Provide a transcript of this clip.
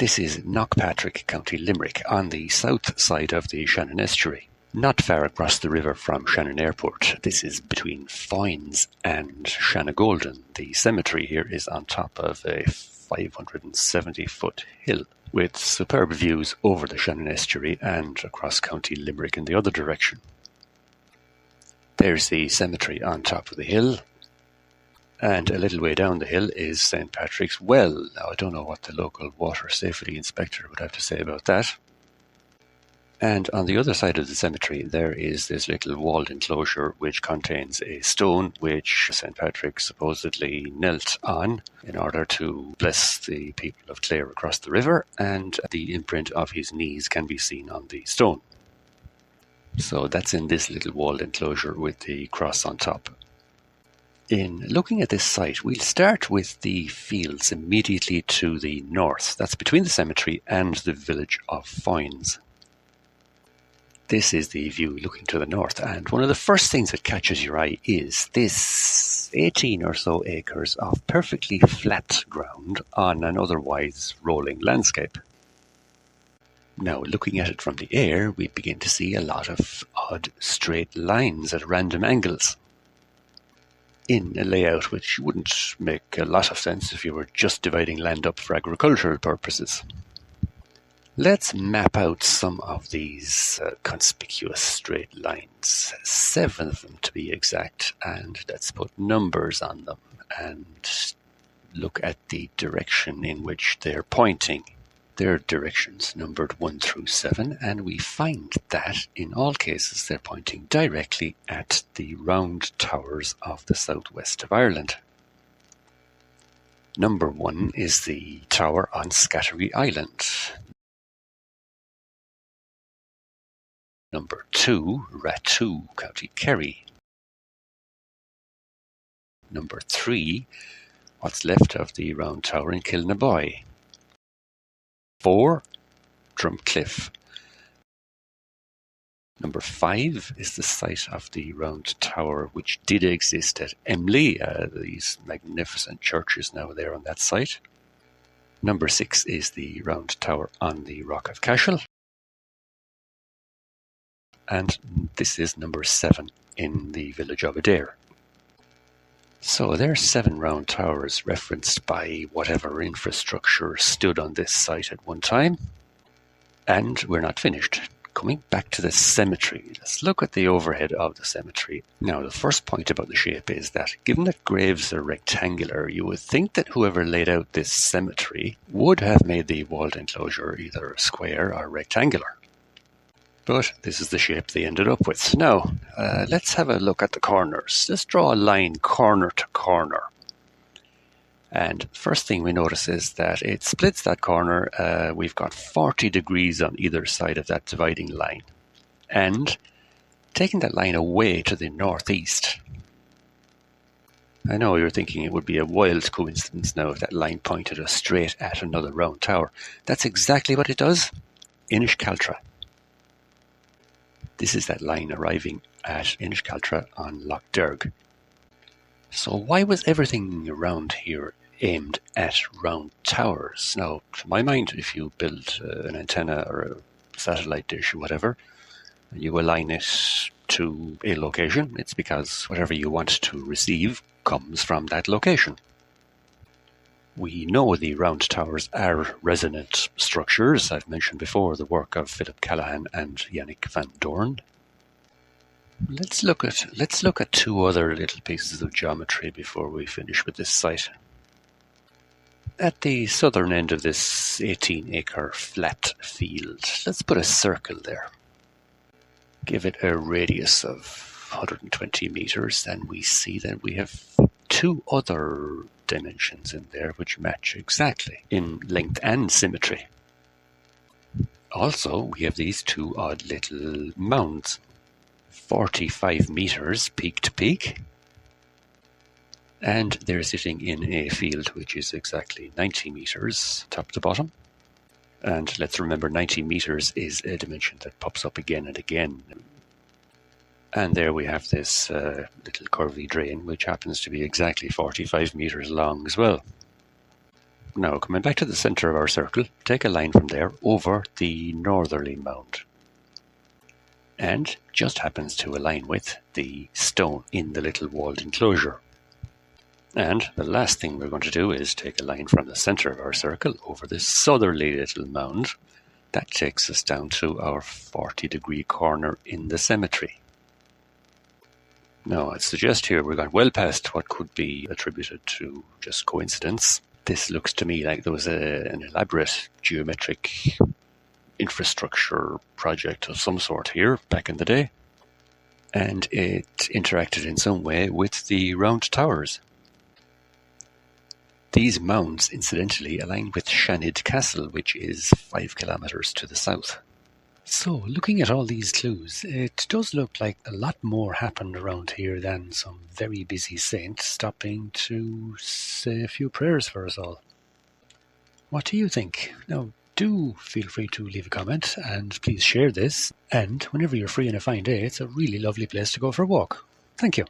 This is Knockpatrick, County Limerick, on the south side of the Shannon Estuary, not far across the river from Shannon Airport. This is between Foynes and Shannagolden. The cemetery here is on top of a 570-foot hill with superb views over the Shannon Estuary and across County Limerick in the other direction. There's the cemetery on top of the hill. And a little way down the hill is St. Patrick's Well. Now, I don't know what the local water safety inspector would have to say about that. And on the other side of the cemetery, there is this little walled enclosure which contains a stone which St. Patrick supposedly knelt on in order to bless the people of Clare across the river, and the imprint of his knees can be seen on the stone. So that's in this little walled enclosure with the cross on top. In looking at this site, we'll start with the fields immediately to the north. That's between the cemetery and the village of Foynes. This is the view looking to the north, and one of the first things that catches your eye is this 18 or so acres of perfectly flat ground on an otherwise rolling landscape. Now, looking at it from the air, we begin to see a lot of odd straight lines at random angles, in a layout which wouldn't make a lot of sense if you were just dividing land up for agricultural purposes. Let's map out some of these conspicuous straight lines, 7 of them to be exact, and let's put numbers on them and look at the direction in which they're pointing. Their directions numbered 1 through 7, and we find that in all cases they're pointing directly at the round towers of the southwest of Ireland. Number 1 is the tower on Scattery Island. Number 2, Ratu, County Kerry. Number 3, what's left of the round tower in Kilnaboy. 4, Drumcliff. Number 5 is the site of the round tower which did exist at Emly. These magnificent churches now there on that site. Number 6 is the round tower on the Rock of Cashel. And this is number 7 in the village of Adair. So there are 7 round towers referenced by whatever infrastructure stood on this site at one time. And we're not finished. Coming back to the cemetery, let's look at the overhead of the cemetery. Now, the first point about the shape is that given that graves are rectangular, you would think that whoever laid out this cemetery would have made the walled enclosure either square or rectangular. But this is the shape they ended up with. Now, let's have a look at the corners. Let's draw a line corner to corner. And first thing we notice is that it splits that corner. We've got 40 degrees on either side of that dividing line. And taking that line away to the northeast, I know you're thinking it would be a wild coincidence now if that line pointed us straight at another round tower. That's exactly what it does. Inishcaltra. This is that line arriving at Inishcaltra on Lough Derg. So why was everything around here aimed at round towers? Now, to my mind, if you build an antenna or a satellite dish or whatever, you align it to a location, it's because whatever you want to receive comes from that location. We know the round towers are resonant structures. I've mentioned before the work of Philip Callaghan and Yannick van Doorn. Let's look at 2 other little pieces of geometry before we finish with this site. At the southern end of this 18-acre flat field, let's put a circle there. Give it a radius of 120 meters, and we see that we have 2 other dimensions in there which match exactly in length and symmetry. Also, we have these 2 odd little mounds, 45 meters peak to peak, and they're sitting in a field which is exactly 90 meters top to bottom. And let's remember 90 meters is a dimension that pops up again and again. And there we have this little curvy drain which happens to be exactly 45 meters long as well. Now, coming back to the centre of our circle, take a line from there over the northerly mound. And just happens to align with the stone in the little walled enclosure. And the last thing we're going to do is take a line from the centre of our circle over this southerly little mound. That takes us down to our 40-degree corner in the cemetery. Now, I'd suggest here we've gone well past what could be attributed to just coincidence. This looks to me like there was an elaborate geometric infrastructure project of some sort here back in the day. And it interacted in some way with the round towers. These mounds, incidentally, align with Shanid Castle, which is 5 kilometres to the south. So, looking at all these clues, it does look like a lot more happened around here than some very busy saint stopping to say a few prayers for us all. What do you think? Now, do feel free to leave a comment and please share this. And whenever you're free on a fine day, it's a really lovely place to go for a walk. Thank you.